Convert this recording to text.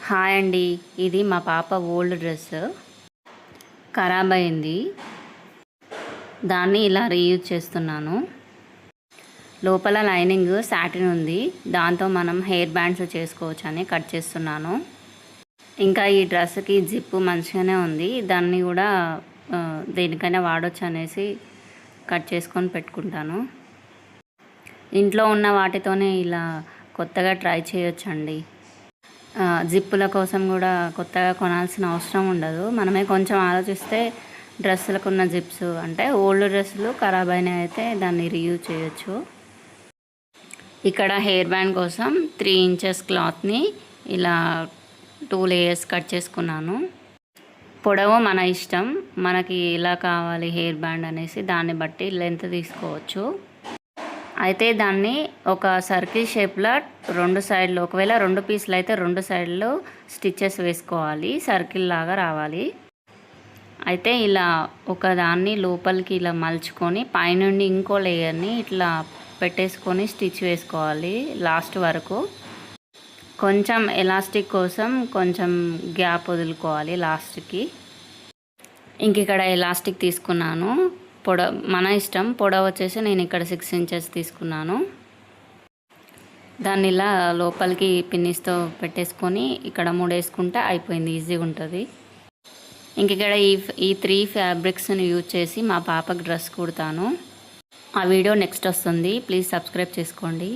Hi అండి. ఇది మా పాప ఓల్డ్ డ్రెస్ ఖరాబ్ అయింది. దాన్ని ఇలా రీయూజ్ చేస్తున్నాను. లోపల లైనింగ్ సాటిన్ ఉంది. దాంతో మనం హెయిర్ బ్యాండ్స్ చేసుకోవచ్చు అని కట్ చేస్తున్నాను. ఇంకా ఈ డ్రెస్కి జిప్పు మంచిగానే ఉంది. దాన్ని కూడా దేనికైనా వాడొచ్చు అనేసి కట్ చేసుకొని పెట్టుకుంటాను. ఇంట్లో ఉన్న వాటితోనే ఇలా కొత్తగా ట్రై చేయొచ్చండి. జిప్పుల కోసం కూడా కొత్తగా కొనాల్సిన అవసరం ఉండదు. మనమే కొంచెం ఆలోచిస్తే డ్రెస్సులకు ఉన్న జిప్స్ అంటే ఓల్డ్ డ్రెస్సులు ఖరాబ్ అయినాయి అయితే దాన్ని రీయూజ్ చేయొచ్చు. ఇక్కడ హెయిర్ బ్యాండ్ కోసం 3 ఇంచెస్ క్లాత్ని ఇలా 2 లేయర్స్ కట్ చేసుకున్నాను. పొడవు మన ఇష్టం, మనకి ఎలా కావాలి హెయిర్ బ్యాండ్ అనేసి దాన్ని బట్టి లెంత్ తీసుకోవచ్చు. అయితే దాన్ని ఒక సర్కిల్ షేప్లో 2 సైడ్లు, ఒకవేళ 2 పీసులు అయితే 2 సైడ్లు స్టిచ్చెస్ వేసుకోవాలి. సర్కిల్ లాగా రావాలి. అయితే ఇలా ఒకదాన్ని లోపలికి ఇలా మలుచుకొని పైనుండి ఇంకో లేయర్ని ఇట్లా పెట్టేసుకొని స్టిచ్ వేసుకోవాలి లాస్ట్ వరకు. కొంచెం ఎలాస్టిక్ కోసం కొంచెం గ్యాప్ వదులుకోవాలి లాస్ట్కి. ఇంక ఇక్కడ ఎలాస్టిక్ తీసుకున్నాను. మన ఇష్టం. పొడవు వచ్చేసి నేను ఇక్కడ 6 ఇంచెస్ తీసుకున్నాను. దాన్ని ఇలా లోపలికి పిన్నిస్తో పెట్టేసుకొని ఇక్కడ ముడేసుకుంటే అయిపోయింది. ఈజీగా ఉంటుంది. ఇంక ఇక్కడ ఈ 3 ఫ్యాబ్రిక్స్ని యూజ్ చేసి మా పాపకు డ్రెస్ కుడతాను. ఆ వీడియో నెక్స్ట్ వస్తుంది. ప్లీజ్ సబ్స్క్రైబ్ చేసుకోండి.